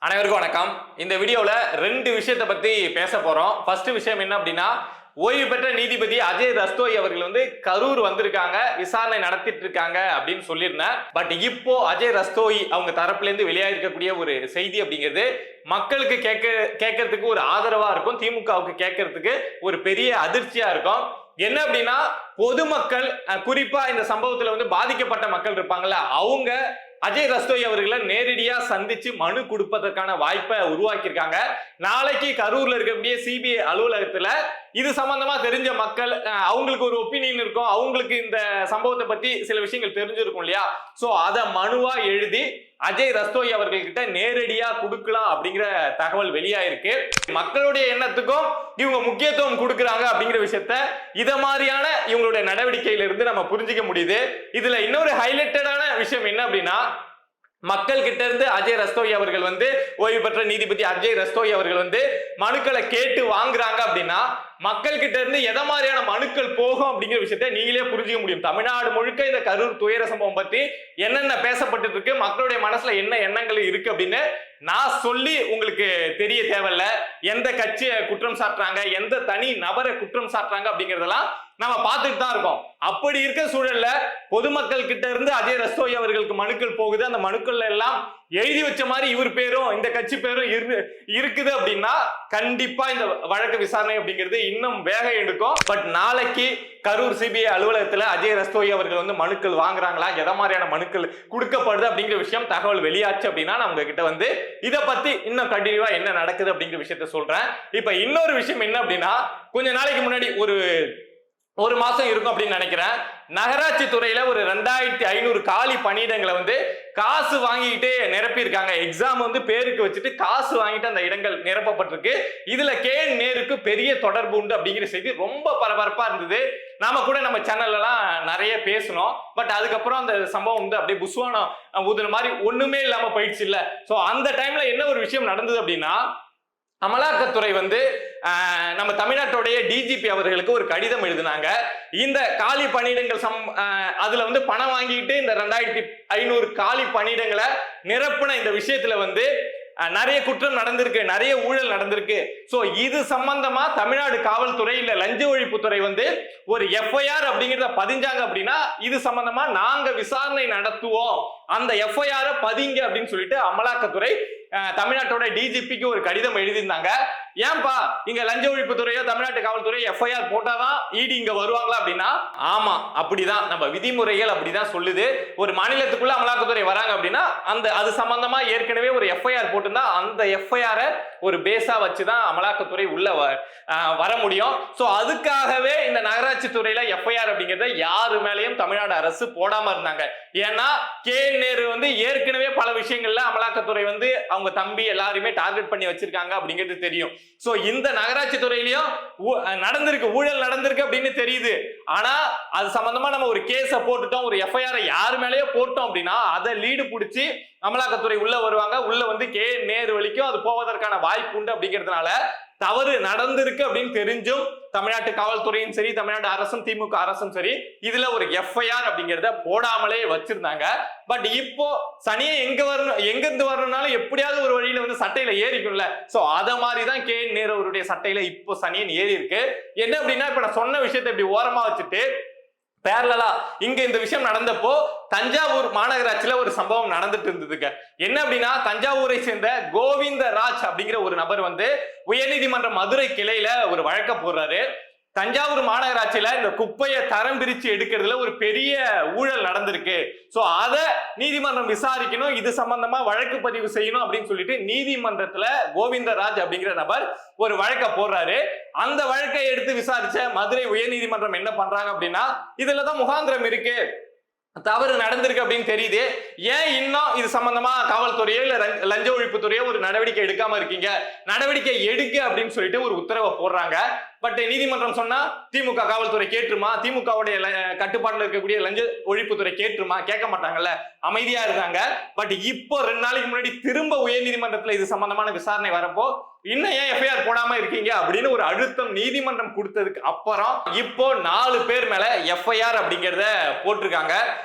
அனைவருக்கும் வணக்கம். இந்த வீடியோல ரெண்டு விஷயத்தை பத்தி பேச போறோம். ஃபர்ஸ்ட் விஷயம் என்ன அப்படின்னா, ஓய்வு பெற்ற நீதிபதி அஜய் ரஸ்தோய் அவர்கள் கரூர் வந்திருக்காங்க, விசாரணை நடத்திட்டு இருக்காங்க அப்படின்னு சொல்லியிருந்தேன். பட் இப்போ அஜய் ரஸ்தோய் அவங்க தரப்புல இருந்து வெளியாயிருக்கக்கூடிய ஒரு செய்தி அப்படிங்கிறது மக்களுக்கு கேட்கறதுக்கு ஒரு ஆதரவா இருக்கும், திமுகவுக்கு கேட்கறதுக்கு ஒரு பெரிய அதிர்ச்சியா இருக்கும். என்ன அப்படின்னா, பொதுமக்கள் குறிப்பா இந்த சம்பவத்துல பாதிக்கப்பட்ட மக்கள் இருப்பாங்கல்ல, அவங்க அஜய் ரஸ்தோய் அவர்களை நேரடியா சந்திச்சு மனு கொடுப்பதற்கான வாய்ப்பை உருவாக்கியிருக்காங்க. நாளைக்கு கரூர்ல இருக்கக்கூடிய சிபிஐ அலுவலகத்துல இது சம்பந்தமா தெரிஞ்ச மக்கள் அவங்களுக்கு ஒரு ஒப்பீனியன் இருக்கும், அவங்களுக்கு இந்த சம்பவத்தை பத்தி சில விஷயங்கள் தெரிஞ்சிருக்கும் இல்லையா. சோ அதை மனுவா எழுதி அஜய் ரஸ்தோய் அவர்கள்கிட்ட நேரடியா கொடுக்கலாம் அப்படிங்கிற தகவல் வெளியாயிருக்கு. மக்களுடைய எண்ணத்துக்கும் இவங்க முக்கியத்துவம் கொடுக்கறாங்க அப்படிங்கிற விஷயத்த இத மாதிரியான இவங்களுடைய நடவடிக்கையில இருந்து நம்ம புரிஞ்சுக்க முடியுது. இதுல இன்னொரு ஹைலைட்டடான விஷயம் என்ன அப்படின்னா, மக்கள் கிட்ட இருந்து அஜய் ரஸ்தோய் அவர்கள் ஓய்வு பெற்ற நீதிபதி அஜய் ரஸ்தோய் அவர்கள் மனுக்களை கேட்டு வாங்குறாங்க அப்படின்னா, மக்கள் கிட்ட இருந்து எதை மாதிரியான மனுக்கள் போகும் அப்படிங்கிற விஷயத்தை நீங்களே புரிஞ்சுக்க முடியும். தமிழ்நாடு முழுக்க இந்த கரூர் துயர சம்பவம் பத்தி என்னென்ன பேசப்பட்டு இருக்கு, மக்களுடைய மனசுல என்ன எண்ணங்கள் இருக்கு அப்படின்னு நான் சொல்லி உங்களுக்கு தெரிய தேவையில்ல. எந்த கட்சியை குற்றம் சாட்டுறாங்க, எந்த தனி நபரை குற்றம் சாட்டுறாங்க அப்படிங்கறதெல்லாம் நம்ம பார்த்துட்டு தான் இருக்கோம். அப்படி இருக்க சூழல்ல பொதுமக்கள் கிட்ட இருந்து அஜய் ரஸ்தோய் அவர்களுக்கு மனுக்கள் போகுது. அந்த மனுக்கள் எல்லாம் எழுதி வச்ச மாதிரி இவர் பேரும் இந்த கட்சி பேரும் இருக்குது அப்படின்னா கண்டிப்பா இந்த வழக்கு விசாரணை அப்படிங்கிறது இன்னும் வேகம் எடுக்கும். பட் நாளைக்கு கரூர் சிபிஐ அலுவலகத்துல அஜய் ரஸ்தோய் அவர்கள் மனுக்கள் வாங்குறாங்களா, எதை மாதிரியான மனுக்கள் கொடுக்கப்படுது அப்படிங்கிற விஷயம் தகவல் வெளியாச்சு அப்படின்னா நம்ம கிட்ட இதை பத்தி இன்னும் கண்டினியூவா என்ன நடக்குது அப்படிங்கிற விஷயத்த சொல்றேன். இப்ப இன்னொரு விஷயம் என்ன அப்படின்னா, கொஞ்ச நாளைக்கு முன்னாடி ஒரு மாசம் இருக்கும் அப்படின்னு நினைக்கிறேன், நகராட்சி துறையில ஒரு 2500 காலி பணியிடங்களை காசு வாங்கிட்டு நிரப்பியிருக்காங்க. எக்ஸாம் பேருக்கு வச்சுட்டு காசு வாங்கிட்டு அந்த இடங்கள் நிரப்பப்பட்டிருக்கு. இதுல கேஎன் நேருக்கு பெரிய தொடர்பு உண்டு அப்படிங்கிற செய்தி ரொம்ப பரபரப்பா இருந்தது. நாம கூட நம்ம சேனல்ல எல்லாம் நிறைய பேசணும். பட் அதுக்கப்புறம் அந்த சம்பவம் அப்படியே புஸ்வானம் ஊதுன மாதிரி ஒண்ணுமே இல்லாம போயிடுச்சு இல்ல. சோ அந்த டைம்ல என்ன ஒரு விஷயம் நடந்தது அப்படின்னா, அமலாக்கத்துறை நம்ம தமிழ்நாட்டுடைய டிஜிபி அவர்களுக்கு ஒரு கடிதம் எழுதினாங்க. இந்த காலி பணியிடங்கள் அதுல பணம் வாங்கிட்டு இந்த 2500 காலி பணியிடங்களை நிரப்புன இந்த விஷயத்துல நிறைய குற்றம் நடந்திருக்கு, நிறைய ஊழல் நடந்திருக்கு. சோ இது சம்பந்தமா தமிழ்நாடு காவல்துறை இல்ல லஞ்ச ஒழிப்புத்துறை ஒரு எஃப்ஐஆர் அப்படிங்கிறத பதிஞ்சாங்க அப்படின்னா, இது சம்பந்தமா நாங்க விசாரணை நடத்துவோம், அந்த எஃப்ஐஆர் பதிங்க அப்படின்னு சொல்லிட்டு அமலாக்கத்துறை தமிழ்நாட்டோட டிஜிபிக்கு ஒரு கடிதம் எழுதியிருந்தாங்க. ஏன்பா இங்க லஞ்ச ஒழிப்புத்துறையோ தமிழ்நாட்டு காவல்துறை எஃப்ஐஆர் போட்டாதான் இடி இங்க வருவாங்களா அப்படின்னா, ஆமா அப்படிதான், நம்ம விதிமுறைகள் அப்படிதான் சொல்லுது. ஒரு மாநிலத்துக்குள்ள அமலாக்கத்துறை வராங்க அப்படின்னா அது சம்பந்தமா ஏற்கனவே ஒரு எஃப்ஐஆர் போட்டிருந்தா அந்த எஃப்ஐஆர் ஒரு பேஸா வச்சுதான் அமலாக்கத்துறை உள்ள வர முடியும். சோ அதுக்காகவே இந்த நகராட்சி துறையில எஃப்ஐஆர் அப்படிங்கறத யாரு மேலேயும் தமிழ்நாடு அரசு போடாம இருந்தாங்க. ஏன்னா கேஎன் நேரு ஏற்கனவே பல விஷயங்கள்ல அமலாக்கத்துறை அவங்க தம்பி எல்லாருமே டார்கெட் பண்ணி வச்சிருக்காங்க அப்படிங்கிறது தெரியும். சோ இந்த நகராட்சி துறையிலயும் நடந்திருக்கு, ஊழல் நடந்திருக்கு அப்படின்னு தெரியுது. ஆனா அது சம்பந்தமா நம்ம ஒரு கேஸ போட்டுட்டோம், ஒரு எஃப்ஐஆர் யாரு மேலேயே போட்டோம் அப்படின்னா அதை லீடு பிடிச்சி அமலாக்கத்துறை உள்ள வருவாங்க. உள்ள கேஎன் நேரு வரைக்கும் அது போவதற்கான வாய்ப்பு உண்டு. அப்படிங்கிறதுனால தவறு நடந்திருக்கு அப்படின்னு தெரிஞ்சும் தமிழ்நாட்டு காவல்துறையும் சரி, தமிழ்நாடு அரசும் திமுக அரசும் சரி, இதுல ஒரு எஃப்ஐஆர் அப்படிங்கறத போடாமலே வச்சிருந்தாங்க. பட் இப்போ சனியை எங்க இருந்து வரணும்னாலும் எப்படியாவது ஒரு வழியில சட்டையில ஏறிக்கும்ல. சோ அத மாதிரிதான் கேஎன் நேரு அவருடைய சட்டையில இப்போ சனியன் ஏறி இருக்கு. என்ன அப்படின்னா, இப்ப நான் சொன்ன விஷயத்தை இப்படி ஓரமா வச்சுட்டு பேரலா இங்க இந்த விஷயம் நடந்தப்போ தஞ்சாவூர் மாநகராட்சியில ஒரு சம்பவம் நடந்துட்டு இருந்ததுங்க. என்ன அப்படின்னா, தஞ்சாவூரை சேர்ந்த கோவிந்தராஜ் அப்படிங்கிற ஒரு நபர் உயர்நீதிமன்ற மதுரை கிளையில ஒரு வழக்க போடுறாரு. தஞ்சாவூர் மாநகராட்சியில இந்த குப்பையை தரம் பிரிச்சு எடுக்கிறதுல ஒரு பெரிய ஊழல் நடந்திருக்கு, சோ அத நீதிமன்றம் விசாரிக்கணும், இது சம்பந்தமா வழக்கு பதிவு செய்யணும் அப்படின்னு சொல்லிட்டு நீதிமன்றத்துல கோவிந்தராஜ் அப்படிங்கிற நபர் ஒரு வழக்க போடுறாரு. அந்த வழக்கை எடுத்து விசாரிச்ச மதுரை உயர்நீதிமன்றம் என்ன பண்றாங்க அப்படின்னா, இதுலதான் முகாந்திரம் இருக்கு, தவறு நடந்திருக்கு அப்படின்னு தெரியுது, ஏன் இன்னும் இது சம்பந்தமா காவல்துறையோ இல்ல லஞ்ச ஒழிப்புத்துறையோ ஒரு நடவடிக்கை எடுக்காம இருக்கீங்க, நடவடிக்கை எடுக்க அப்படின்னு சொல்லிட்டு ஒரு உத்தரவை போடுறாங்க. பட் நீதிமன்றம் சொன்னா திமுக காவல்துறை கேட்டுருமா, திமுகவுடைய கட்டுப்பாட்டில் இருக்கக்கூடிய லஞ்ச ஒழிப்புத்துறை கேட்டுருமா, கேட்க மாட்டாங்கல்ல, அமைதியா இருந்தாங்க. பட் இப்போ 2 நாளைக்கு முன்னாடி திரும்ப உயர்நீதிமன்றத்துல இது சம்பந்தமான விசாரணை வரப்போ இன்னும் ஏன் எஃப்ஐஆர் போடாம இருக்கீங்க அப்படின்னு ஒரு அழுத்தம் நீதிமன்றம் கொடுத்ததுக்கு அப்புறம் இப்போ 4 பேர் மேல எஃப்ஐஆர் அப்படிங்கறத போட்டிருக்காங்க.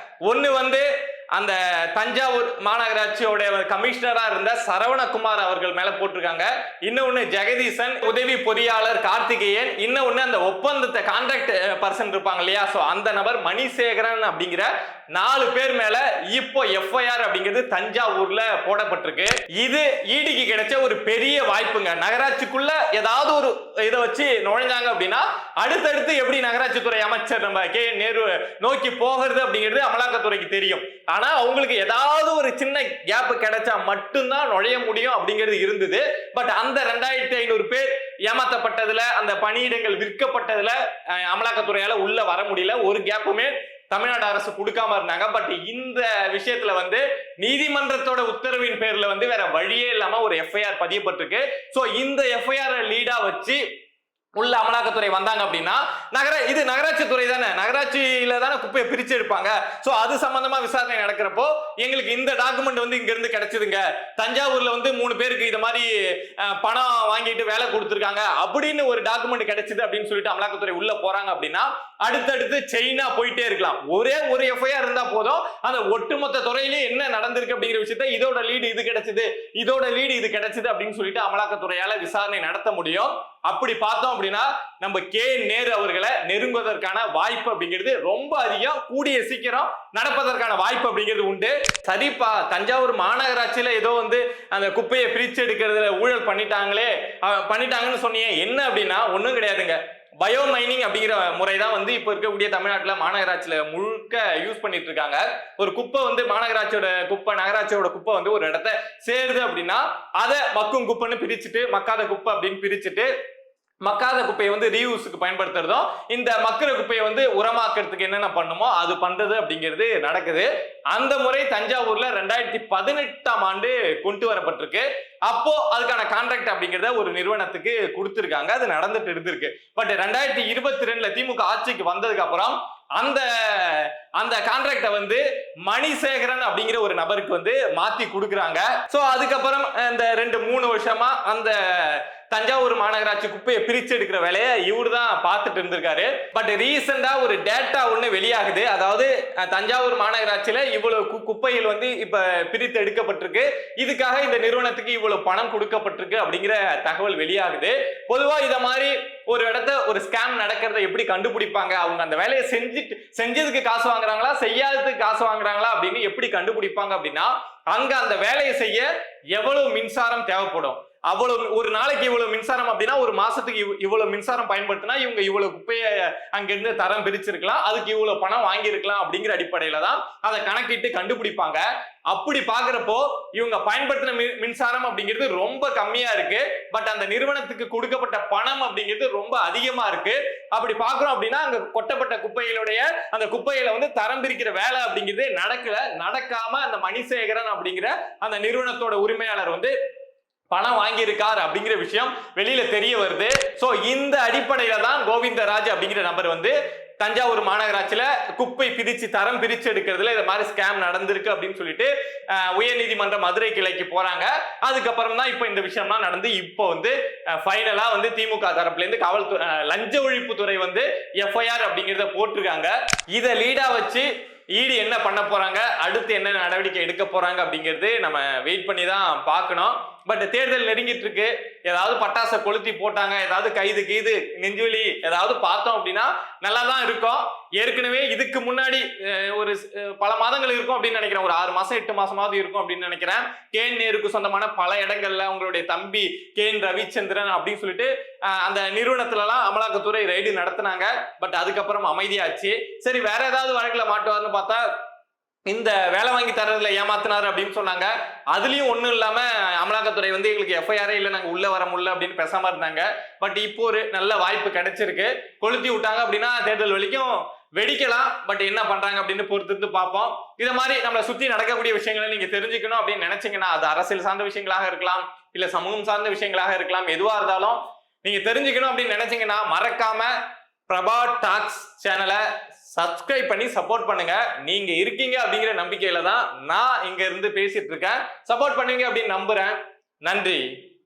ஒண்ணு அந்த தஞ்சாவூர் மாநகராட்சியோட கமிஷனரா இருந்த சரவணகுமார் அவர்கள் மேல போட்டிருக்காங்க. இன்னொன்னு ஜெகதீசன், உதவி பொறியாளர் கார்த்திகேயன், இன்னொன்னு அந்த ஒப்பந்தத்தை கான்ட்ராக்ட் பர்சன் இருப்பாங்க இல்லையா, சோ அந்த நபர் மணிசேகரன் அப்படிங்கிற 4 பேர் மேல இப்போ எஃப்ஐஆர் அப்படிங்கிறது தஞ்சாவூர்ல போடப்பட்டிருக்கு. இது ஈடிக்கு கிடைச்ச ஒரு பெரிய வாய்ப்புங்க. நகராட்சிக்குள்ள ஏதாவது ஒரு இதை வச்சு நுழைஞ்சாங்க அப்படின்னா அடுத்தடுத்து எப்படி நகராட்சி துறை அமைச்சர் நம்ம கே நேரு நோக்கி போகிறது அப்படிங்கிறது அமலாக்கத்துறைக்கு தெரியும். ஆனா அவங்களுக்கு ஏதாவது ஒரு சின்ன கேப் கிடைச்சா மட்டும்தான் நுழைய முடியும் அப்படிங்கிறது இருந்தது. பட் அந்த 2500 பேர் ஏமாத்தப்பட்டதுல, அந்த பணியிடங்கள் விற்கப்பட்டதுல அமலாக்கத்துறையால உள்ள வர முடியல. ஒரு கேப்புமே தமிழ்நாடு அரசு கொடுக்காம இருந்தாங்க. பட் இந்த விஷயத்துல நீதிமன்றத்தோட உத்தரவின் பேர்ல வேற வழியே இல்லாம ஒரு எஃப்ஐஆர் பதியப்பட்டிருக்கு. சோ இந்த எஃப்ஐஆர் லீடா வச்சு உள்ள அமலாக்கத்துறை வந்தாங்க அப்படின்னா இது நகராட்சி துறை தானே, நகராட்சியில தானே குப்பையை பிரிச்சு எடுப்பாங்க. சோ அது சம்பந்தமா விசாரணை நடக்கிறப்போ எங்களுக்கு இந்த டாக்குமெண்ட் இங்க இருந்து கிடைச்சதுங்க, தஞ்சாவூர்ல 3 பேருக்கு இது மாதிரி பணம் வாங்கிட்டு வேலை கொடுத்துருக்காங்க அப்படின்னு ஒரு டாக்குமெண்ட் கிடைச்சது அப்படின்னு சொல்லிட்டு அமலாக்கத்துறை உள்ள போறாங்க அப்படின்னா அடுத்தடுத்து செயினா போயிட்டே இருக்கலாம். ஒரே ஒரு எஃப்ஐஆர் இருந்தா போதும், அந்த ஒட்டுமொத்த துறையிலேயே என்ன நடந்திருக்கு அப்படிங்கிற விஷயத்த இதோட லீடு இது கிடைச்சது, இதோட லீடு இது கிடைச்சது அப்படின்னு சொல்லிட்டு அமலாக்கத்துறையால விசாரணை நடத்த முடியும். அப்படி பார்த்தோம் அப்படின்னா நம்ம கே நேரு அவர்களை நெருங்குவதற்கான வாய்ப்பு அப்படிங்கிறது ரொம்ப அதிகம், கூடிய சீக்கிரம் நடப்பதற்கான வாய்ப்பு அப்படிங்கிறது உண்டு. சரிப்பா, தஞ்சாவூர் மாநகராட்சியில ஏதோ அந்த குப்பையை பிரிச்சு எடுக்கிறதுல ஊழல் பண்ணிட்டாங்கன்னு சொன்னீங்க. என்ன அப்படின்னா ஒண்ணும் கிடையாதுங்க. பயோ மைனிங் அப்படிங்கிற முறைதான் இப்ப இருக்கக்கூடிய தமிழ்நாட்டுல மாநகராட்சியில முழுக்க யூஸ் பண்ணிட்டு இருக்காங்க. ஒரு குப்பை மாநகராட்சியோட குப்பை, நகராட்சியோட குப்பை ஒரு இடத்த சேருது அப்படின்னா அதை மக்கும் குப்பைன்னு பிரிச்சுட்டு, மக்காத குப்பை அப்படின்னு பிரிச்சுட்டு, மக்காத குப்பையை ரீயூஸுக்கு பயன்படுத்துறதும், இந்த மக்கிற குப்பையை உரமாக்குறதுக்கு என்னென்ன பண்ணுமோ அது பண்றது அப்படிங்கிறது நடக்குது. அந்த முறை தஞ்சாவூர்ல 2018ஆம் ஆண்டு கொண்டு வரப்பட்டிருக்கு. அப்போ அதுக்கான கான்ட்ராக்ட் அப்படிங்கிறத ஒரு நிறுவனத்துக்கு கொடுத்திருக்காங்க. அது நடந்துட்டு இருந்திருக்கு. பட் 2022ல திமுக ஆட்சிக்கு வந்ததுக்கு அப்புறம் அந்த கான்ட்ராக்ட மணிசேகரன் அப்படிங்கிற ஒரு நபருக்கு மாத்தி கொடுக்குறாங்க. சோ அதுக்கப்புறம் இந்த 2-3 வருஷமா அந்த தஞ்சாவூர் மாநகராட்சி குப்பையை பிரிச்சு எடுக்கிற வேலையை இவரு தான் பார்த்துட்டு இருந்திருக்காரு. பட் ரீசெண்டா ஒரு டேட்டா ஒண்ணு வெளியாகுது. அதாவது தஞ்சாவூர் மாநகராட்சியில இவ்வளவு குப்பைகள் இப்ப பிரித்து எடுக்கப்பட்டிருக்கு, இதுக்காக இந்த நிறுவனத்துக்கு இவ்வளவு பணம் கொடுக்கப்பட்டிருக்கு அப்படிங்கிற தகவல் வெளியாகுது. பொதுவா இத மாதிரி ஒரு இடத்த ஒரு ஸ்கேம் நடக்கிறத எப்படி கண்டுபிடிப்பாங்க, அவங்க அந்த வேலையை செஞ்சதுக்கு காசு வாங்குறாங்களா செய்யாததுக்கு காசு வாங்குறாங்களா அப்படின்னு எப்படி கண்டுபிடிப்பாங்க அப்படின்னா, அங்க அந்த வேலையை செய்ய எவ்வளவு மின்சாரம் தேவைப்படும், அவ்வளவு ஒரு நாளைக்கு இவ்வளவு மின்சாரம் அப்படின்னா ஒரு மாசத்துக்கு இவ்வளவு மின்சாரம் பயன்படுத்தினா இவங்க இவ்வளவு குப்பையை அங்கிருந்து தரம் பிரிச்சிருக்கலாம், அதுக்கு இவ்வளவு பணம் வாங்கி இருக்கலாம் அப்படிங்கிற அடிப்படையில தான் அதை கணக்கிட்டு கண்டுபிடிப்பாங்க. அப்படி பாக்குறப்போ இவங்க பயன்படுத்தின மின்சாரம் அப்படிங்கிறது ரொம்ப கம்மியா இருக்கு. பட் அந்த நிறுவனத்துக்கு கொடுக்கப்பட்ட பணம் அப்படிங்கிறது ரொம்ப அதிகமா இருக்கு. அப்படி பாக்குறோம் அப்படின்னா அங்க கொட்டப்பட்ட குப்பைகளுடைய அந்த குப்பையில தரம் பிரிக்கிற வேலை அப்படிங்கிறது நடக்காம அந்த மணிசேகரன் அப்படிங்கிற அந்த நிறுவனத்தோட உரிமையாளர் பணம் வாங்கி இருக்கார் அப்படிங்கிற விஷயம் வெளியில தெரிய வருது. சோ இந்த அடிப்படையில தான் கோவிந்தராஜ் அப்படிங்கிற நபர் தஞ்சாவூர் மாநகராட்சியில குப்பை பிரிச்சு தரம் பிரிச்சு எடுக்கிறதுல இந்த மாதிரி ஸ்கேம் நடந்திருக்கு அப்படின்னு சொல்லிட்டு உயர்நீதிமன்ற மதுரை கிளைக்கு போறாங்க. அதுக்கப்புறம் தான் இப்ப இந்த விஷயம்லாம் நடந்து இப்போ ஃபைனலா திமுக தரப்புல இருந்து காவல்துறை லஞ்ச ஒழிப்புத்துறை எஃப்ஐஆர் அப்படிங்கிறத போட்டிருக்காங்க. இதை லீடா வச்சு ஈடி என்ன பண்ண போறாங்க, அடுத்து என்ன நடவடிக்கை எடுக்க போறாங்க அப்படிங்கிறது நம்ம வெயிட் பண்ணி தான் பார்க்கணும். பட் தேர்தல் நெருங்கிட்டு இருக்கு, ஏதாவது பட்டாசை கொளுத்தி போட்டாங்க, ஏதாவது கைது நெஞ்சுவலி ஏதாவது பார்த்தோம் அப்படின்னா நல்லா தான் இருக்கும். ஏற்கனவே இதுக்கு முன்னாடி ஒரு பல மாதங்கள் இருக்கும் அப்படின்னு நினைக்கிறேன், ஒரு 6 மாசம் 8 மாசமாவது இருக்கும் அப்படின்னு நினைக்கிறேன். கேன் நேருக்கு சொந்தமான பல இடங்கள்ல உங்களுடைய தம்பி கேன் ரவிச்சந்திரன் அப்படின்னு சொல்லிட்டு அந்த நிறுவனத்துல எல்லாம் அமலாக்கத்துறை ரைடு நடத்தினாங்க. பட் அதுக்கப்புறம் அமைதியாச்சு. சரி, வேற ஏதாவது வழக்குல மாட்டுவார்னு பார்த்தா இந்த வேலை வாங்கி தரதுல ஏமாத்தினாரு அப்படின்னு சொன்னாங்க. அதுலயும் ஒண்ணும் இல்லாம அமலாக்கத்துறை எங்களுக்கு எஃப்ஐஆரே இல்லை, நாங்க உள்ள வர முடியல அப்படின்னு பேசாம இருந்தாங்க. பட் இப்போ ஒரு நல்ல வாய்ப்பு கிடைச்சிருக்கு. கொளுத்தி விட்டாங்க அப்படின்னா தேர்தல் வரைக்கும் வெடிக்கலாம். பட் என்ன பண்றாங்க அப்படின்னு பொறுத்து பார்ப்போம். இத மாதிரி நம்மளை சுத்தி நடக்கக்கூடிய விஷயங்களை நீங்க தெரிஞ்சுக்கணும் அப்படின்னு நினைச்சீங்கன்னா, அது அரசியல் சார்ந்த விஷயங்களாக இருக்கலாம், இல்ல சமூகம் சார்ந்த விஷயங்களாக இருக்கலாம், எதுவா இருந்தாலும் நீங்க தெரிஞ்சுக்கணும் அப்படின்னு நினைச்சீங்கன்னா மறக்காம பிரபா டாக்ஸ் சேனலை சப்ஸ்கிரைப் பண்ணி சப்போர்ட் பண்ணுங்க. நீங்க இருக்கீங்க அப்படிங்கிற நம்பிக்கையில தான் நான் இங்க இருந்து பேசிட்டு இருக்கேன். சப்போர்ட் பண்ணுவீங்க அப்படின்னு நம்புறேன். நன்றி.